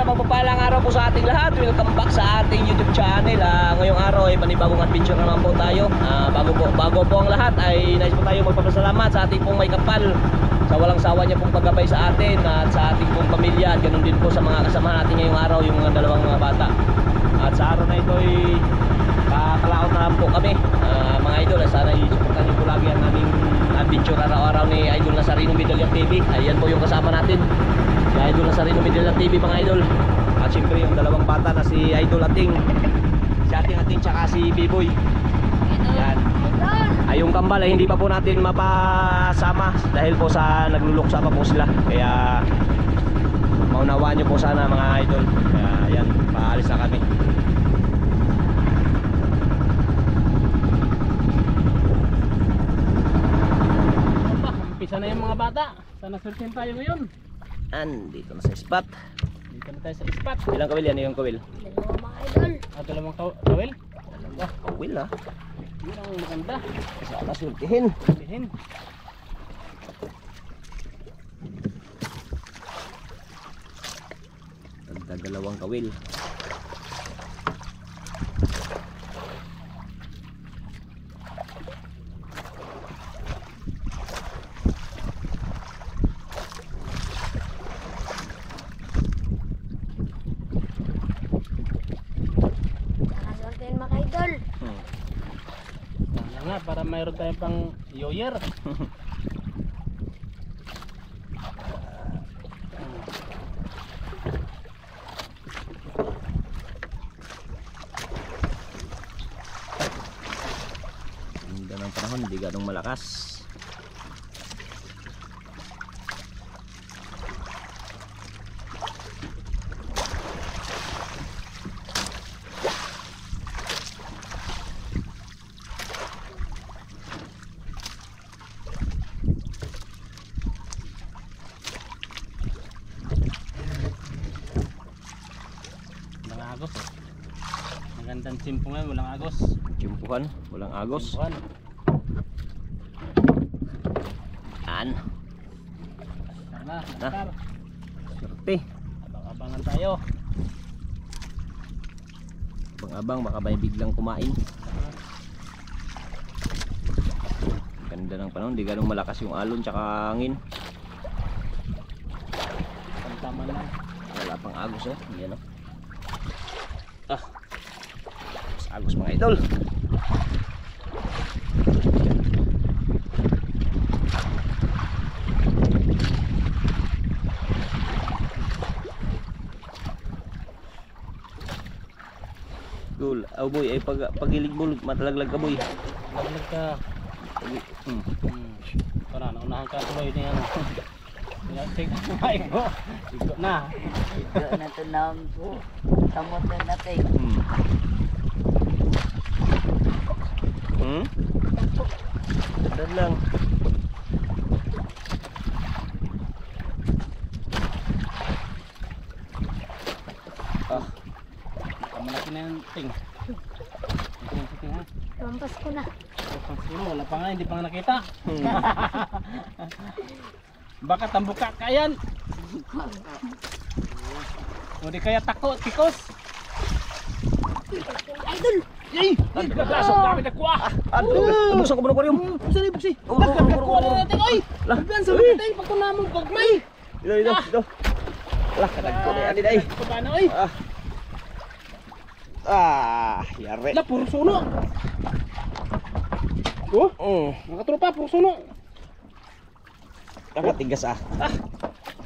Mapagpalang araw po sa ating lahat. Welcome back sa ating YouTube channel. Ngayong araw ay panibagong adventure naman po tayo. Bago po ang lahat ay nais po tayo magpapasalamat sa ating pong may kapal, sa walang sawa niya pong paggabay sa atin at sa ating pong pamilya. At ganun din po sa mga kasama natin ngayong araw, yung mga dalawang mga bata. At sa araw na ito ay kakalaot na lang po kami, mga idol. Sana isuportan niyo po lagi ang aming adventure araw-araw ni Idol Nazareno Medalla TV. Ayan po yung kasama natin, si Idol Nazareno Medalla TV, mga idol. At siyempre yung dalawang bata na si Idol Ating, si Ating tsaka si B-Boy. Yan. Ay yung kambal ay hindi pa po natin mapasama dahil po sa nagluluksa pa po sila. Kaya maunawaan nyo po sana, mga idol. Kaya yan, paalis na kami. Umpisa na yung mga bata. Sana surtin tayo ngayon. Andito na sa spot. Dito na tayo sa spot. Ilang kawil yan? Yung kawil? Dalawa, mga idol. Dalawang kawil. Dalawa kawil, ha? Yun ang maganda. Sana surtihin. Surtihin. Dalawang kawil. Nakasortin, mga idol. Sana nga, para mayroon tayong pang yoyer. Ganda ng panahon, hindi ganong malakas. Walang agos eh. Magandang simpo ngayon, walang agos. Tsimpuhan, walang agos. Simpuhan. Yan. Sana, Na. Sar. Surti. Abang-abangan tayo. Abang-abang, baka may biglang kumain. Ganda ng panahon, hindi ganong malakas yung alon tsaka hangin. Tama lang. Wala pang agos, oh. Yan, oh. Mas agos, mga idol. Cool. Oh boy, ay pagilig mo, matalaglag ka, boy. Laglag ka. Para naunahan ka tuloy na yan. Ay ko. Iko na. Ito na ito naman po. Tamot na natin. Ganda lang. Malaki na yung ting. Yung ting ha. Lampas ko na. Wala pa nga, hindi pa nga nakita. Baka tambuka ka yan. O di kaya tako, tikos. Idol! Yay! Naglasok namin nakuha. Buksan ko muna aquarium. Buksi, buksi. Nagkakuha na natin, oy! Nagkan sa mga tayo, pagko namang pagmay. Ito. Lah, kadagko na yan, day. Paano, oy? Yari. Wala, puro suno. Nakatropa, puro suno. Nakatigas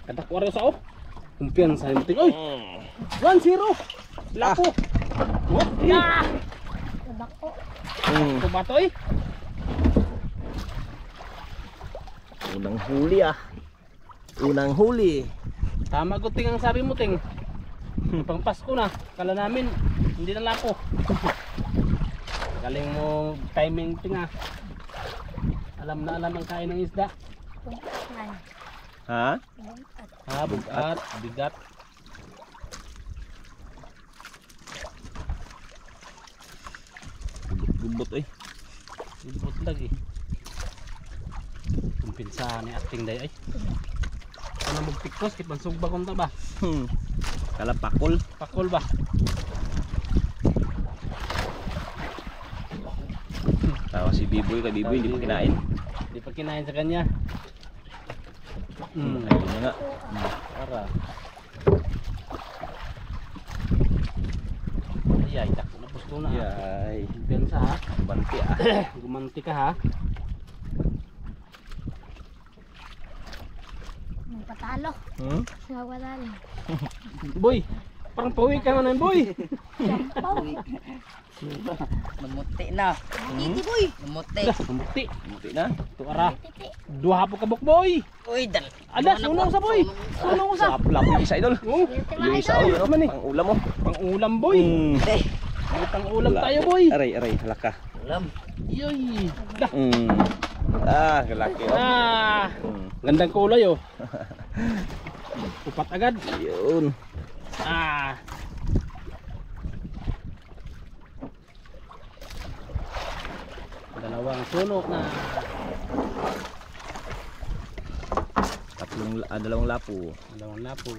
Kadakuha rin sa o. Kumpiyan sa himuting, oy! 1-0! Lapo! Tabako. Bato eh. Unang huli ah. Unang huli. Tama ko ting ang sabi mo ting. Pang Pasko na. Kala namin hindi na lapo. Galing mo timing ting ah. Alam na alam ang kain ng isda. Ha? Bugat, bigat. Gubot eh. Ibot lagi. Kumpinsa ni acting day ay. Ano magpikos kit mansugba kon ta ba? Kala pakol. Pakol ba? Tawa si Biboy, kay Biboy hindi pa kinain. Hindi pa kinain sa kanya. Ayun na nga. Para. Ay, tak na pusto na. Yay. Kumpensa ha. Banti ah. Gumanti ka ha. Magpatalo. Magpatalo. Boy, parang pawi ka na boy. Namuti na. Hindi boy. Namuti. Bukti. Buti na. Tuara. Duha po kabuk boy. Uy, dal. Ada sunong sa boy. Sunong sa. Sapla po yung isa idol. Oh, Yung isa oh, Man eh. pang ulam mo. pang ulam boy. Eh, May pang ulam tayo boy. Aray, halaka. alam. Yoy. Dah. Ah, galaki oh. Ah, gandang kulay oh. Upat agad. Yun. Ah. Dalawang sunok na. Dalawang lapo. Dalawang lapo.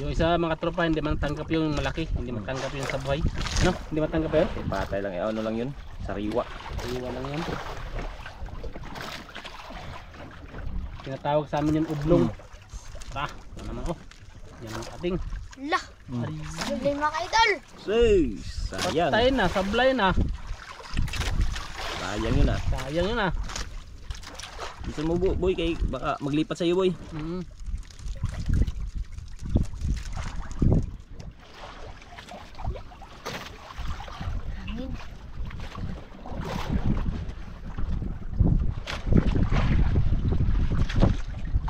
Yung isa mga tropa hindi matanggap yung malaki, hindi matanggap yung sa buhay. Ano? Hindi matanggap yun? Patay lang, ano lang yun. Sariwa. Iwan lang yan. Tinatawag sa amin yung ublong. Tara, ano naman oh. Yan ang ating. Lah. Galing mga idol. Sayang. Patay na, sablay na. Sayang yun ah. Sayang yun ah. Gusto mo boy, kay baka maglipat sa'yo boy. Hangin.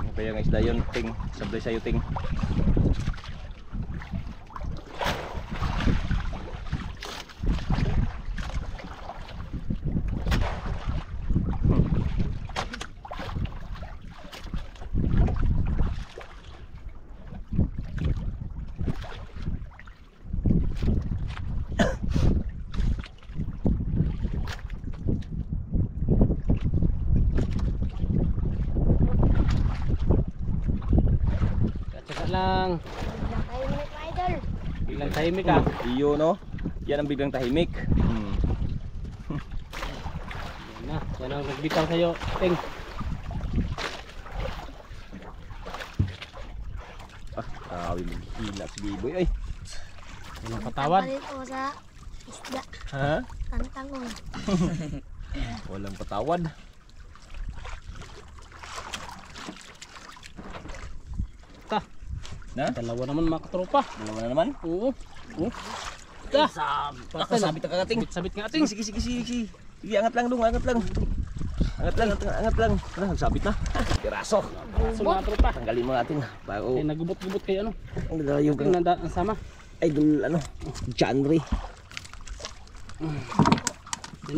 Ano pa yung isda yun, ting. Sablay sa'yo, ting. Tsaka lang. Biglang kayo ulit mga idol. Bilang tahimik ah. Iyo no. Yan ang biglang tahimik. Yan na. Yan ang nagbitaw sa'yo. Ting. Awi maghila si Biboy ay. Yan ang patawad. Palit ko sa isda. Ha? Tantangong. Walang patawad. Ta. Na? Dalawa naman mga katropa. Dalawa na naman. Oo. Oh. Ta. Sabit ka kating. Sabit nga ating. Sige. Sige, angat lang dong, angat lang. Angat lang. Ano, nagsabit na. Piraso. So mga tropa. Tanggalin mo natin bago Eh, nagubot-gubot kayo ano. ang lalayog Yung ang ang sama. idol ano, genre.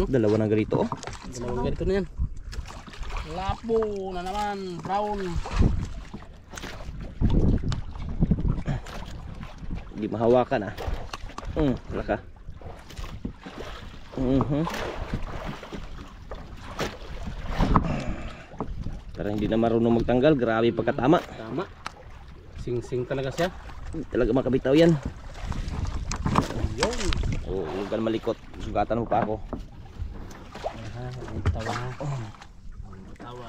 Dalawa ng ganito oh. Dalawang ganito na yan. Lapo na naman. Brown. Hindi mahawakan ah. Wala ka. Parang hindi na marunong magtanggal. Grabe pagkatama. Tama. Sing-sing talaga siya. Hindi talaga makabitaw yan. Yun. Oh, huwag ka na malikot. Sugatan mo pa ako. Tawa. Tawa.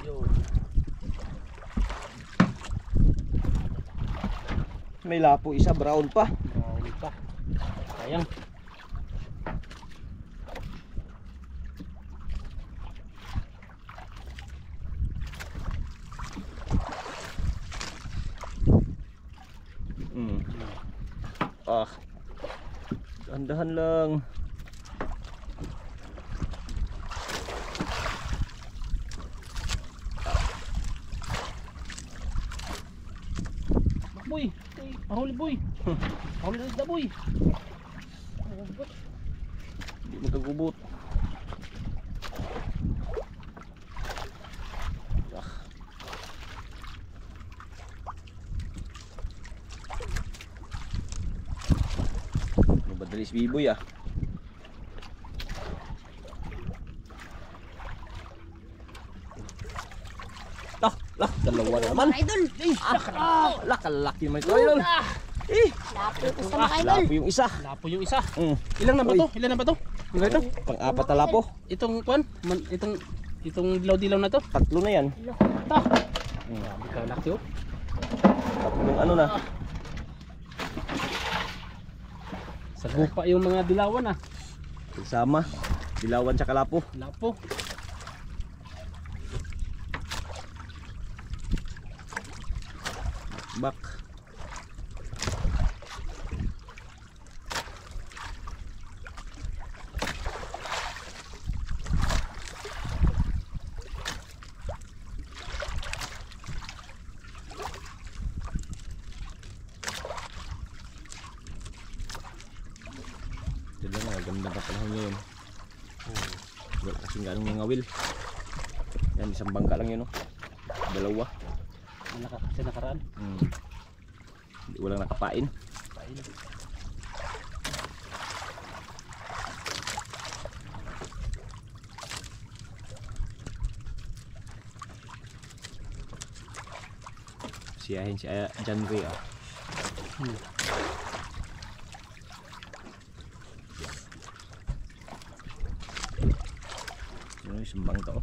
Yun. May lapo isa, brown pa. Bawal pa. Sayang. Ah. Dahan-dahan lang. Boy, pahuli boy. Pahuli na isda boy. Hindi magkagubot. Ah. Ano ba dalis biboy ah? Lah, dalawa na naman. Mga idol. Kalaki naman ito, idol. Lapo ito sa mga idol. Lapo yung isa. Lapo yung isa. Mm. Ilan na ba Uy. to? Ilan na ba to? Ang ganito? Pang-apat na lapo. Itong kuan, itong dilaw-dilaw na to. Tatlo na yan. Ta. Grabe ka laki oh. Tatlong ano na. Sagupa yung mga dilawan ah. Sama. Dilawan tsaka lapo. Lapo. Bak. Ito lang, maganda pa panahon ngayon. Wala kasing ganong mga wil. Yan, isang bangka lang yun, no? Dalawa. Sa nakaraan. Hindi walang nakapain. Siyahin si John Ray ah. Ano yung sumbang to?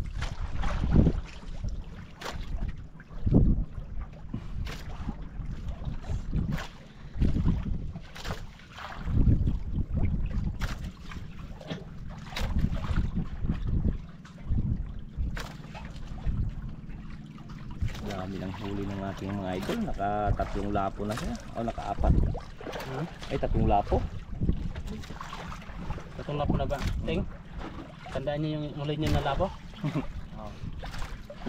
Dami ng huli ng ating mga idol. Naka-tatlong lapo na siya. O naka-apat. Ay, tatlong lapo. Tatong lapo na ba? Ting. Tandaan niyo yung ulay niyo na lapo?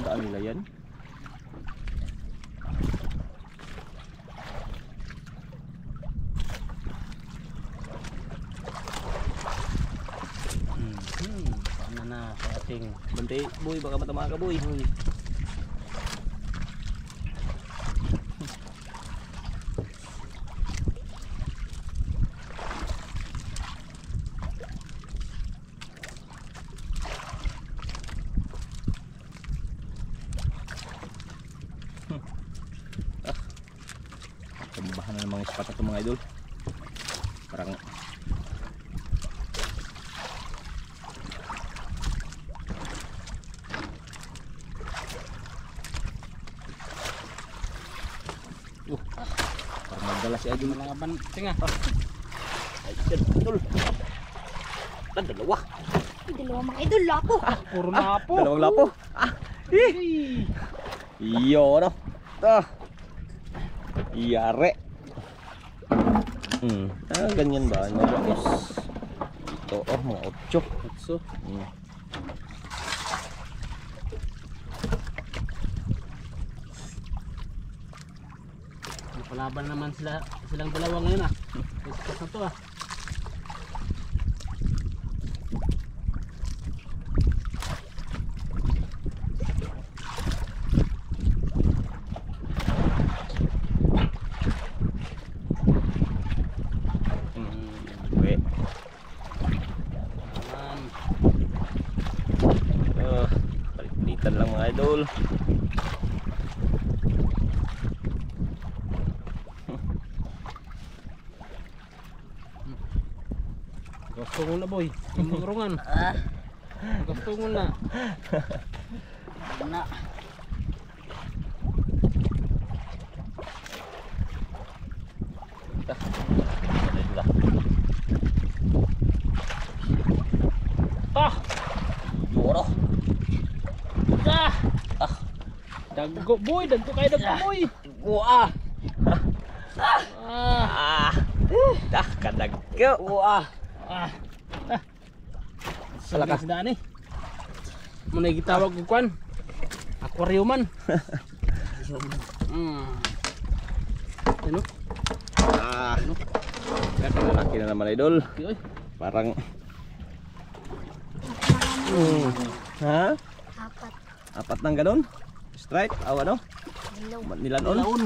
Daan nila yan. Paano na sa ating Bantay, boy, baka matama ka, boy. Tambahan na ng mga ispat na ito, mga idol. Parang parang magdala si idol. malaban. Tinga. Ay, idol. Dalawa. Ay, dalawa mga idol. Lapo. Puro lapo. Dalawang lapo. Iyo, no? Iyare. Ganyan ba? Ito, mga 8. So, palaban naman silang dalawa ngayon ah. Ispas na to ah. Okay. Naman. Palit-palitan lang mga idol. Gusto mo na boy. Yung magrungan. Gusto mo na. Na. Ah! Yoro. Ah! Daggo boy, daggo kayo boy. Buah. Ah! Kadag ko. Wah. Ah. Sa Salakas. lakas daan eh. Muna gitawag ko kwan. Aquariuman. Ano? Laki na naman idol. Yoy. Parang ha? Apat. Apat ng ganun? Stripe? O ano? Dilaw. Nilanon? Laon.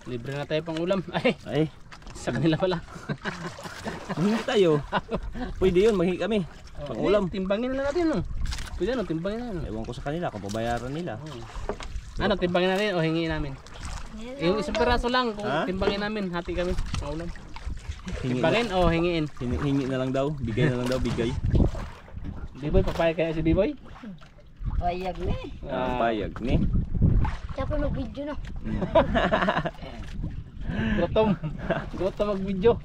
Libre na tayo pang ulam. Ay, Ay, sa kanila pala. mahingi tayo. Pwede yun, mahingi kami. Pang ulam. Timbangin na natin, no? Pwede, no? Timbangin na. Ewan ko sa kanila kung pabayaran nila. Ano, timbangin natin o hingin namin? Yung isang peraso lang, kung Ha? timbangin namin, hati kami. Pang ulam. Hingi na, Timbangin o hingiin? hingi na lang daw. Bigay na lang daw, bigay. Biboy, papayag kaya si Biboy? Payag ni. Ah, payag ni. Kaya pa mag-video na. Gutom. Gutom mag-video.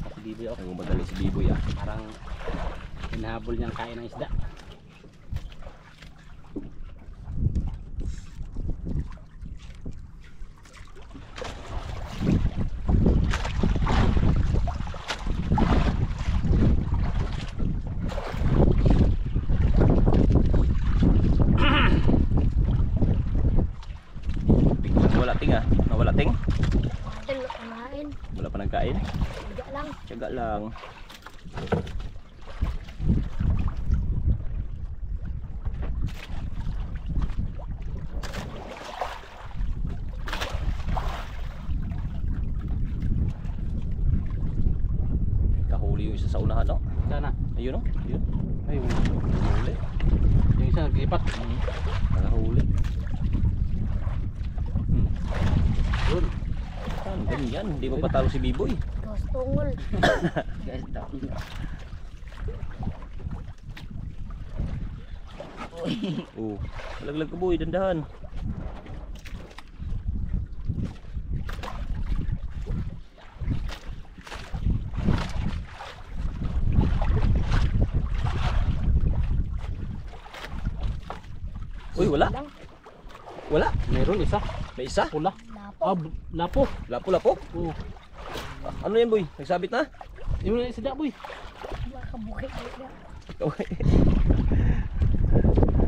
Si Biboy ako. Nagmamadali si Biboy ah. Parang hinahabol niyang kain ng isda. Biglang wala ting ah. Nawala ting. Idol, kumain. Wala pa nagkain. Higa lang. Tiyaga lang. Kahuli yung isa sa unahan, no? Sana. Ayun, no? Ayun. Ayun. Kahuli. Yung isa naglipat. Nakahuli. Yun. Saan? Ganyan. Hindi mo pa talo si Biboy. Gawas tungol. Oh, malaglag ka boy, dandahan. Uy, wala. Wala. Meron isa. May isa. Pula. Lapo. Ah, lapo. Lapo-lapo. Oh. Ano yan boy? Nagsabit na? Yung isda boy. Makabukit.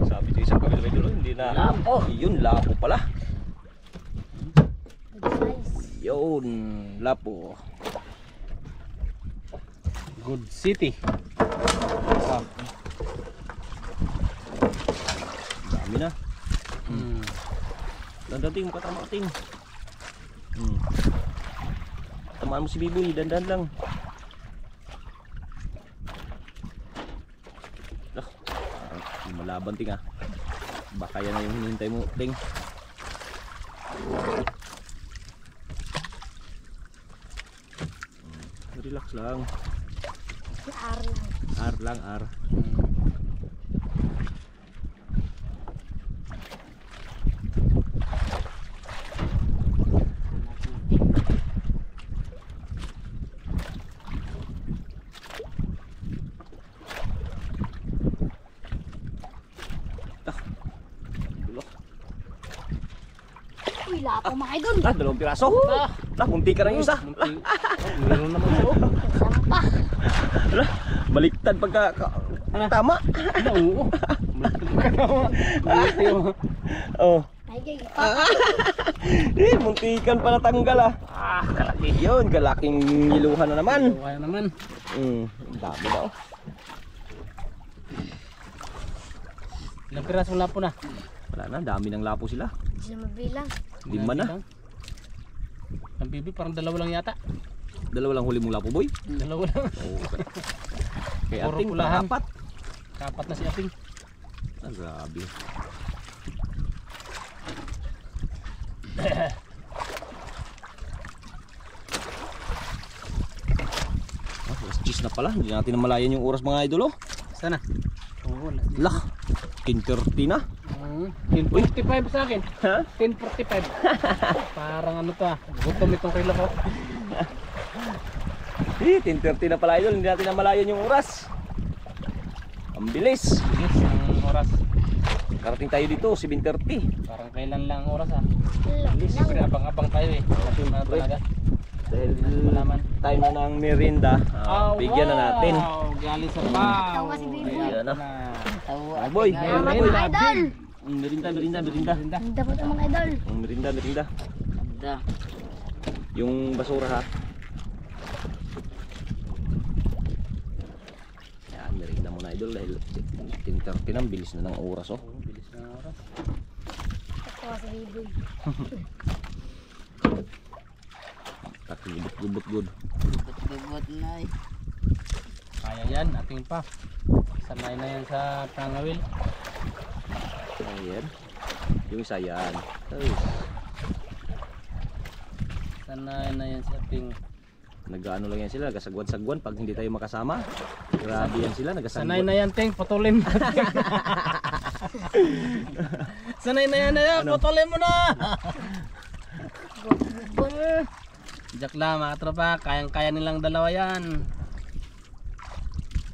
Sabi ko isang kabila may dulo, hindi na. Lapo. Yun, lapo pala. Good size. Yun, lapo. Good City. Ah. Dami na. Hmm. Dandating, makatama-ting. Tamaan mo si Biboy, dandan lang. Parang malaban ting ah. Baka yan na yung hinihintay mo, ting. Relax lang. Si R lang. R lang, R. Uy, lapo mga idol. Dalawang piraso. Munti ka na yung isa. Meron naman sa Sampah. Baliktad pagka tama. Oo. Oh. Ay, gay. Muntikan pa natanggal ah. Kalaki. Yun, kalaking niluhan na naman. Kaya naman. Dami na oh. Ilang piraso lapo na? Wala na, dami ng lapo sila. Hindi na mabilang. 5 na. Ang bibi parang dalawa lang yata. Dalawa lang huli mong lapo boy. Dalawa lang. Oh. Kay Puro ating pulahan. apat. Kapat na si Ating. Grabe. Alas 10 na pala, hindi natin namalayan yung oras mga idol oh. Sana? Oo, Lah, 10:30 na. 10:45 sa akin. Ha? 10:45. Parang ano to ah. Gutom itong kilo ko. 10:30 na pala idol, hindi natin namalayan yung oras. Ang bilis. Bilis ang oras. Karating tayo dito, 7:30. Parang kailan lang ang oras ah. Bilis. Siyempre abang-abang tayo eh. Kasi na talaga. Dahil Malaman. tayo na ng merienda, bigyan na natin. Wow, galing sa pao. Tawa si Biboy. Ayan na. Tawa. Ah, boy, Tingnan. meron na, Salamat boy. mga idol. Merienda. Ganda po ito mga idol. Ang merienda. Ganda. Yung basura ha. Yan, merienda muna idol dahil 10:30 na, bilis na ng oras oh. Bilis na ang oras. Tawa si Biboy. Takibot good. Gubot na eh. Kaya yan, ating pa. Sanay na yan sa pangawil. Ayan. Yung isa yan. Ay, Sanay na yan sa ating. nag-ano lang yan sila, nagasagwan-sagwan pag hindi tayo makasama. Grabe yan sila, Sanay nagasagwan. na yan, Ting. Putulin. Sanay na yan, Ano? putulin mo na. Gubon. Jack lang mga tropa, kayang-kaya nilang dalawa yan.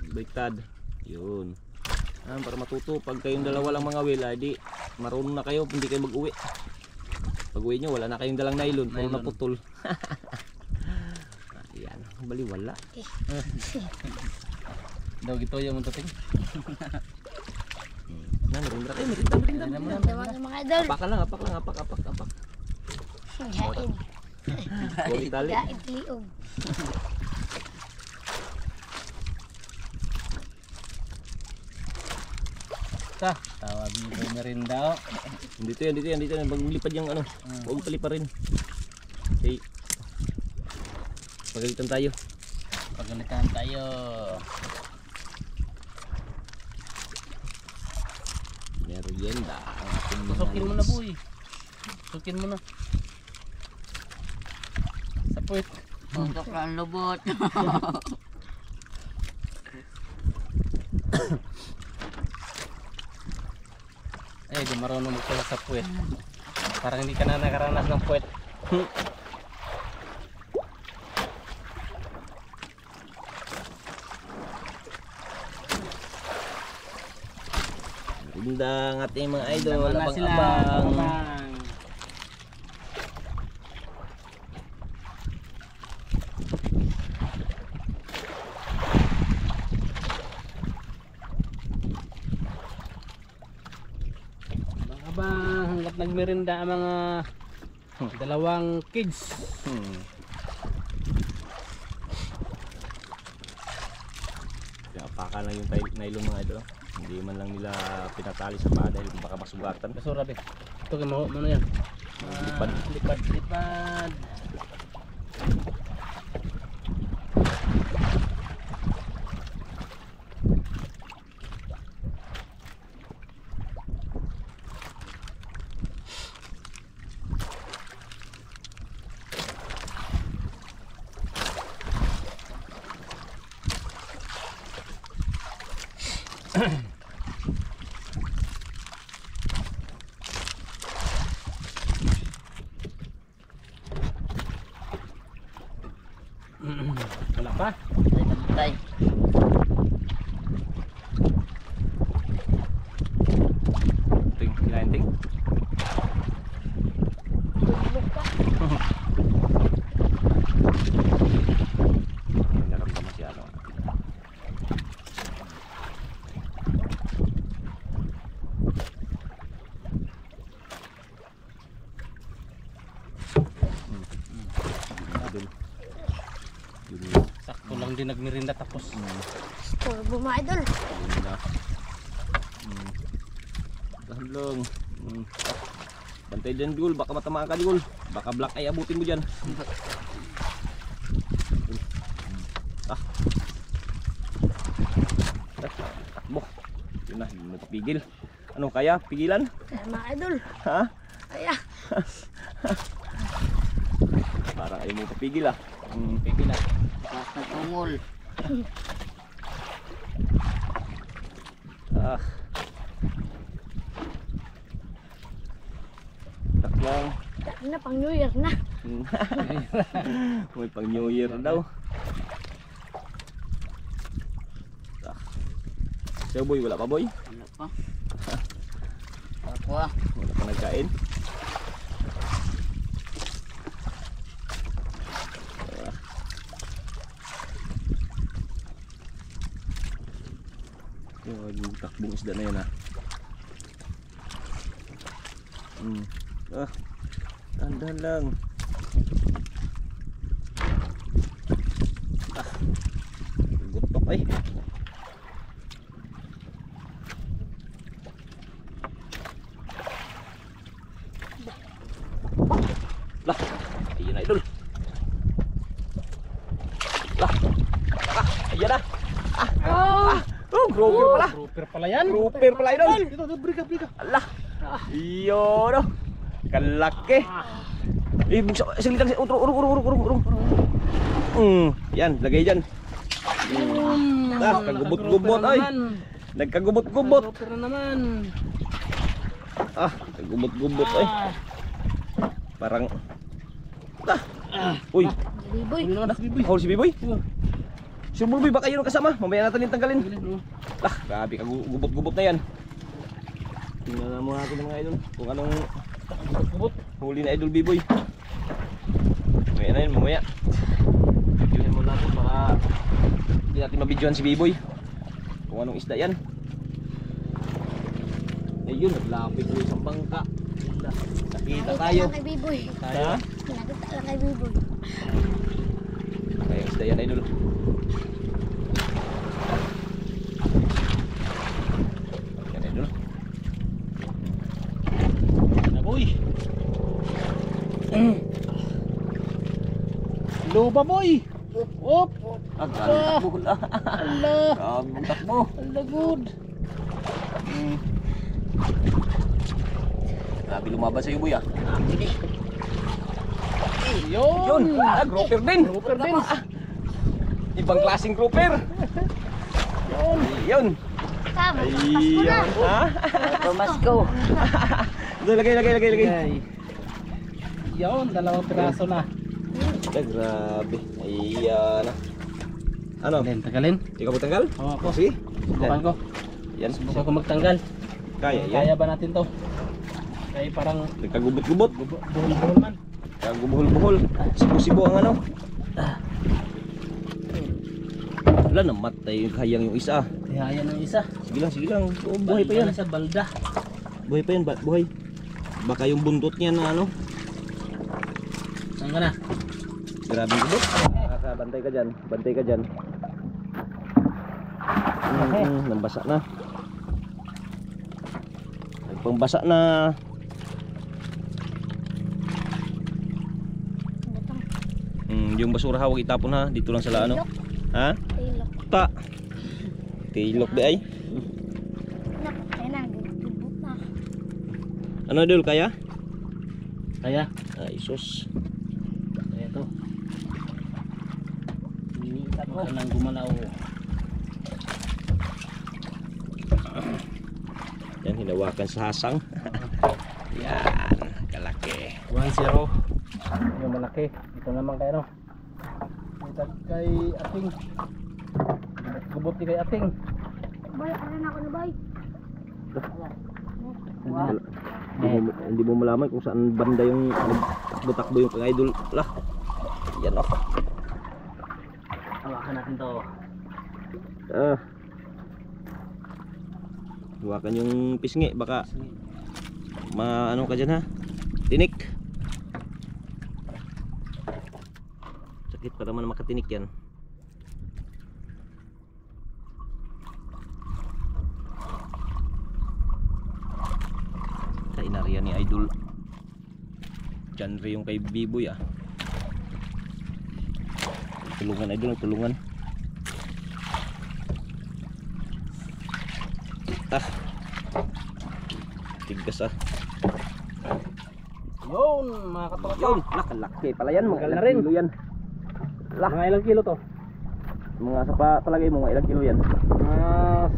Baliktad. Yun. Para matuto, pag kayong dalawa lang mga whale, di marunong na kayo, hindi kayo mag-uwi. Pag uwi nyo, wala na kayong dalang nylon, puro Nylon. na putol. Ayan, baliwala. Daw gito yung munto, Ting. Merienda tayo, merienda. Ganda mga idol. Apak. Gaid. Huwag itali. Gaid liog. Tawag yung merinda oh. Dito yan. Bago lipad yung ano, huwag palipa rin. Okay. Pagalitan tayo. Pagalitan tayo. Merienda. Ang ating Tusukin mo na, boy. Tusukin mo na. Sa puwit. Tutok ang lubot. Eh, di marunong magsulat sa puwet. Parang hindi ka na nakaranas ng puwet. Merienda ang ating mga idol. Tama na Abang-abang. sila. Abang. Abang hanggat nagmerinda ang mga dalawang kids. Apakan lang yung nylon mga idol. Hindi man lang nila pinatali sa paa dahil baka masugatan. Basura be. Ito kay mo ano yan? Lipad. Lipad. Wala pa. Tay. Ting, kinain ting. Gubog pa. Naramdaman si ano. Yun. Sakto lang din nagmerinda tapos. Turbo mga idol. Yun na. Dahan lang. Bantay dyan, Digol. Baka matamaan ka, Digol. Baka black eye abutin mo dyan. Ah. Takbo. Yun na, hindi napigil. Ano, kaya? Pigilan? Kaya mga idol. Ha? Kaya. Parang ayaw mo papigil ah. Pipila. Taas na tungol. Ah. Taklang. Ano na, pang New Year na. May pang New Year daw. Ah. Ikaw boy, wala pa boy? Wala pa. Ako ah. Wala pa nagkain. Yung takbong isda na yun Dahan-dahan lang. Gutok ay. Lah, ayun na idol. Lah, ayun na. Grouper pala. Grouper pala yan. Grouper pala idol. Dito, brika. Allah. Iyo no. Kalaki. Buksa saglit lang. Urong. Yan, lagay diyan. Kagubot-gubot ay. Nagkagubot-gubot. Grouper na naman. Kagubot-gubot ay. Parang uy. Biboy. Hawal si Biboy. Si Biboy baka yun ang kasama. Mamaya natin yung tanggalin. Grabe kagubot-gubot na yan. Tingnan mo natin mga idol kung anong huli na idol Biboy. Mamaya na yun, mamaya. Videohin mo natin para hindi natin mabidyohan si Biboy kung anong isda yan. Ayun, naglapit ko isang bangka. Nakita tayo. Kay Biboy. Ha? Nakita lang kay Biboy. Kaya isda yan idol. Yan idol. Boy. Luba boy. Op. Takbo lang. Allah. Takbo. Allah good. Grabe lumabas sa'yo boy Yun. Grouper din. Grouper din. Ibang klaseng grouper. Yun. Tama. Pasko na. Ha? Pamasko. Lagay. Okay. Yun, 2 piraso na. Grabe. Ayan. Ano? Tagalin. Ikaw mo tanggal? Oo, ako. Sige. Subukan ko. Yan. Subukan ko magtanggal. Kaya yan. Kaya ba natin to? Kaya parang Nagkagubot-gubot. buhol-buhol man. Kagubuhol-buhol. Sibo-sibo ang ano. Wala, namatay yung hayang yung isa. Kaya yan ang isa. Sige lang. Oo, buhay pa yan. Balda na siya, balda. Buhay pa yan, buhay. Baka yung buntot niya na ano. Saan ka na? Grabing gubot. Bantay ka dyan. Nambasa na. Nagpangbasa na. Yung basura huwag itapon ha. Dito lang sa ano. Ha? Tilok. Tilok di ay. Kaya na. Gubot na. Ano dul kaya? Kaya. Ay sus. Kaya to. Huwag ka nang gumalaw. Yan, hinawakan sa hasang. Yan, kalaki. 1-0. Yung malaki. Ito naman kayo no. Ito kay Ating. Gubot ni kay Ating. Bay, ano na ako na bay? Hindi mo malaman kung saan banda yung nagtakbo-takbo yung pang-idol. Lah. Yan oh. Hawakan natin to. Hawakan yung pisngi baka ano ka dyan ha. Tinik. Sakit pa naman makatinik yan. Kainarya ni idol. Genre yung kay Biboy ah. Tulungan idol, tulungan. Tigas ah. Yun, mga katropa. Yun, nakalaki pala yan, mga Tagal na ilang rin. kilo yan. Mga ilang kilo to? Mga sa palagay mo, mga ilang kilo yan.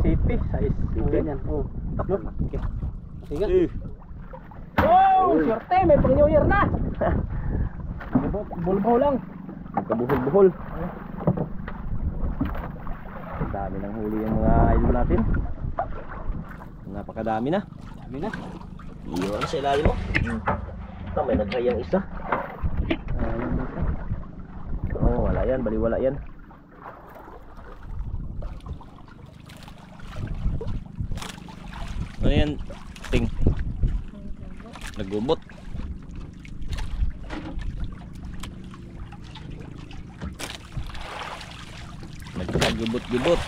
Sipi, size. Sipi? Ganyan. Oh. Nakalaki. Sige. Oh, swerte, may pang New Year na. Bulbaw lang. Magkabuhol-buhol. Ang dami ng huli yung mga idol natin. napakadami na. Dami na. Iyon sa ilalim mo. Ito, may naghayang isa. Oo, wala yan, baliwala yan. Ano yan? Ting. Nagubot. Nagkagubot-gubot.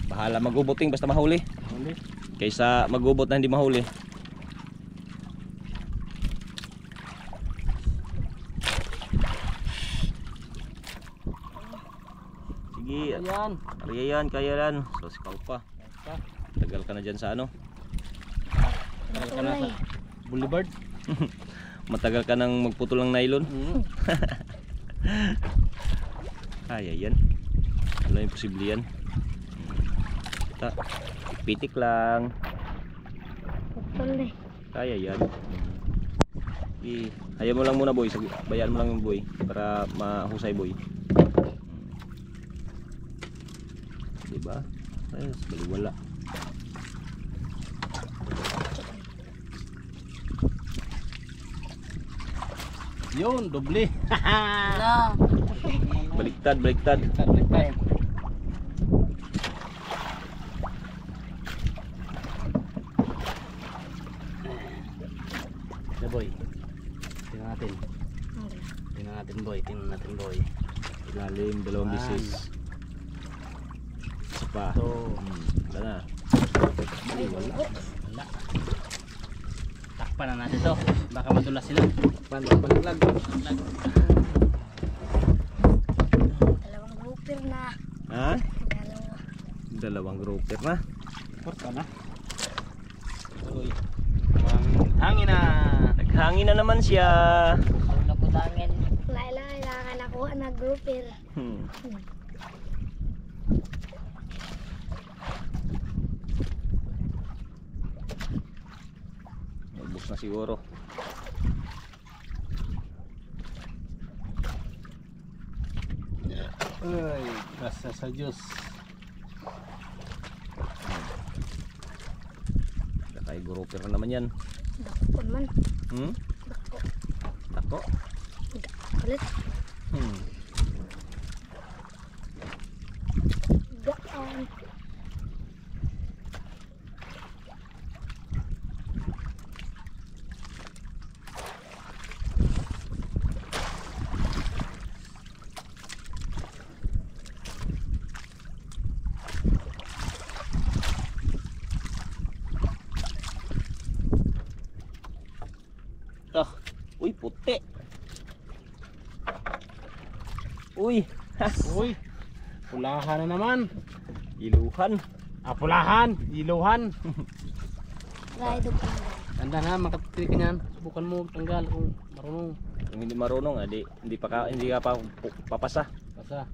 Bahala maguboting basta mahuli. Huli. Kaysa magubot na hindi mahuli. Sige, Ayan. kaya yan. So, sikaw pa. Tagal ka na dyan sa ano. Tagal ka na sa Boulevard. Matagal ka nang magputol ng nylon. Kaya yan. Ano yung posible yan? Pitik lang. Tuloy. Kaya yan. Hayaan mo lang muna boy. Bayaan mo lang yung boy. Para mahusay boy. Diba? Ayos, baliwala. Yun, doble. Wala. Baliktad, baliktad. Tayo. Na boy. Tingnan natin. Tingnan natin boy. Tingnan natin boy. Ilalim, dalawang One. bisis. Isa pa. So, Wala na. wala. Takpan na natin to. Baka madulas sila. Palag. Dalawang grouper na. Ha? Dalawa. Dalawang grouper na. Porta na. Uy. Hangin na. Naghangin na naman siya. Wala ko tangin. Kailangan nakuha na grouper. Ubus na siguro. Ay, basta sa Diyos. Kaya grouper na naman yan. Dako man. Hmm? Dako. Tako. Kulit. Hmm. Gaan. Uy, puti. Uy, Uy, pulahan na naman. iluhan. Pulahan, iluhan. Ride ko. Tanda na, makatili ka niyan. Subukan mo tanggal kung marunong. Kung hindi marunong, hindi ka pa papasa. Basta,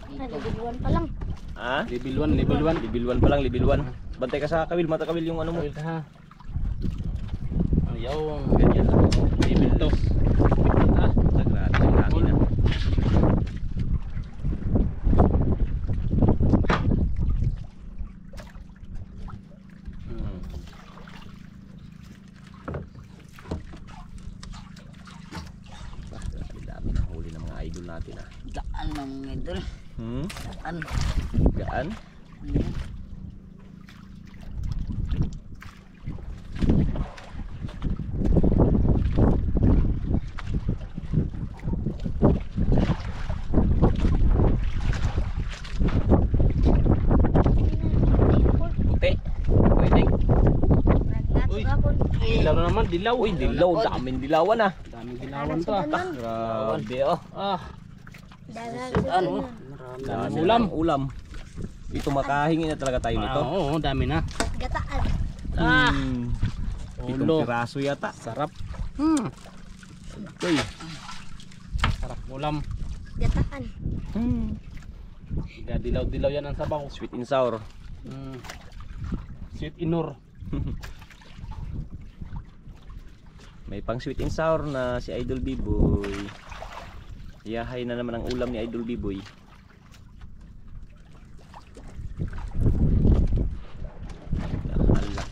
Nalibiluan pa lang. Ha? level 1, level 1. Level 1 pa lang, level 1. Bantay ka sa kawil, mata kawil yung ano mo. Kawil ka ha. Ayaw, Ganyan. level 2. Sagrado yung hangin na. Dami na huli ng mga idol natin ah. Daan ng idol. Daan. Gaan? Puti. Pwede. Uy. Hapon. Dilaw na naman, dilaw. Uy, dilaw. Daming dilawan ah. Daming dilawan to ah. Grabe oh. Ano? Daming Dami ulam. ng ulam. Dito makahingi na talaga tayo nito. Oo, dami na. Gataan. Pitong Ulo. piraso yata. Sarap. Uy. Sarap ulam. Gataan. Dilaw-dilaw yan ang sabaw. Sweet and sour. Sweet inor. May pang sweet and sour na si Idol B-Boy. Yahay na naman ang ulam ni Idol B-Boy. Alak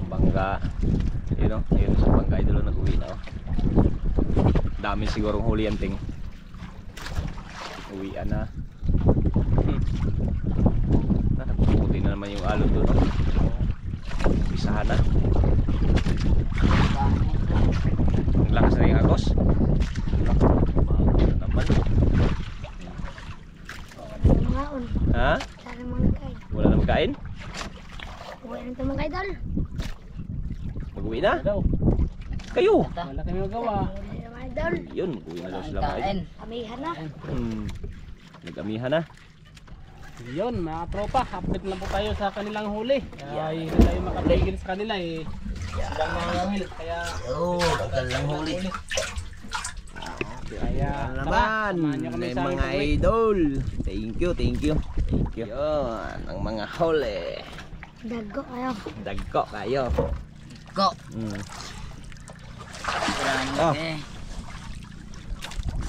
bangka. Yun o, yun sa bangka idol nag-uwi na o. Dami sigurong huli yan ting. Uwian na. Nakaputi na naman yung alon doon o. Isahan na. Ang lakas na yung agos. Bago na naman. Mga on. Ha? Sana mga kain. Wala na magkain? Huwag na ito mga idol. Mag-uwi na? Daw. Kayo! Wala kami magawa. Huwag na mga idol. Yun, mag-uwi na daw sila mga idol. Amihan na. Nag-amihan na. Yun, mga tropa, update lang po tayo sa kanilang huli. Kaya hindi tayo makatigil sa kanila eh. Silang mga ngawil, kaya... Magalang huli. Kaya Naman, samahan niyo kami may sa aming mga pag-uwi. idol. Thank you, thank you. Thank you. Yun, ang mga huli. Dago kayo. Dagko kayo. Go. Oh.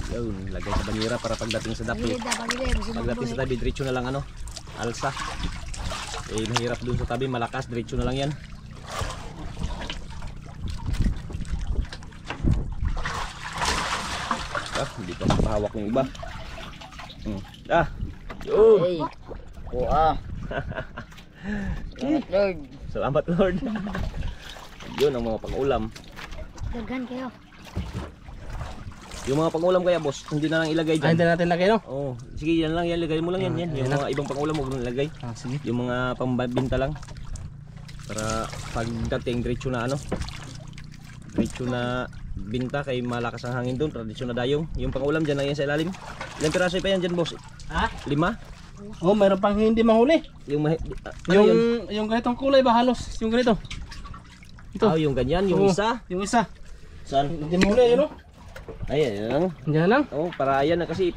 Yun, lagay sa banira para pagdating sa dapi. Pagilid na, pagilid. Pagdating sa tabi, diretso na lang ano, alsa. Eh, mahirap dun sa tabi, malakas, diretso na lang yan. Hindi kasi pahawak ng iba. Yun. Hey. Kuha. Lord. Salamat Lord. Yun ang mga pang-ulam. Dagan kayo. Yung mga pang-ulam kaya boss, hindi na lang ilagay Ay, dyan. hindi natin lagay, no? Oh, sige yan lang yan, lagay mo lang yan. Yan. Yung mga ibang pang-ulam huwag mo ilagay. Ah, sige. Yung mga pambinta lang. Para pagdating diretso na ano. Diretso na binta kay malakas ang hangin doon, tradisyon na dayong. Yung pang-ulam dyan lang yan sa ilalim. Ilang piraso pa yan dyan boss? Ha? 5? Oh, mayroon pang hindi mahuli. Yung ano Yung, yun? yung ganitong kulay ba halos? Yung ganito. Ito. Yung ganyan, yung Oo, isa. Yung isa. Saan? Hindi mahuli, yun, no? Ay, yan lang. Diyan lang. Oh, para yan na kasi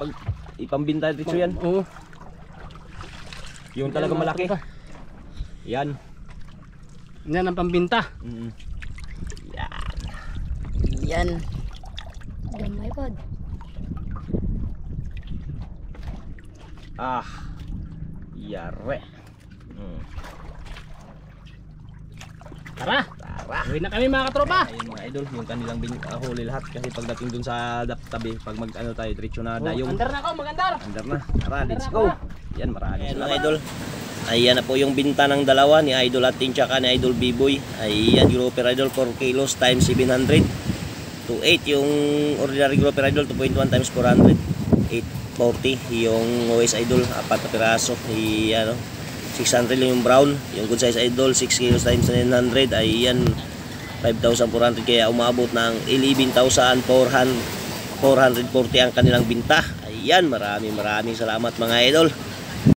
ipambinta diretso yan. Oo. Yung talaga Yan, mga malaki. tropa. Yan. Yan ang pambinta. Yan. Gamay pod. Ah. Yare. Tara. Tara. Uwi na kami mga katropa. Ayun mga idol, yung kanilang huli lahat kasi pagdating dun sa tabi, pag mag-ano tayo, diretso na dayong. Andar na ako, magandar. Andar na. Tara, let's go. Yan, maraming salamat. Mga idol, ayan na po yung binta ng dalawa ni Idol Ating tsaka ni Idol B-Boy. Ayan, grouper idol 4 kilos times 700. 2.8 yung ordinary grouper idol, 2.1 times 400. 840 yung OS idol, 4 na piraso. Ayan, 600 lang yung brown. Yung good size idol, 6 kilos times 900. Ayan, 5,400. Kaya umabot ng 11,440 ang kanilang binta. Ayan, maraming salamat mga idol.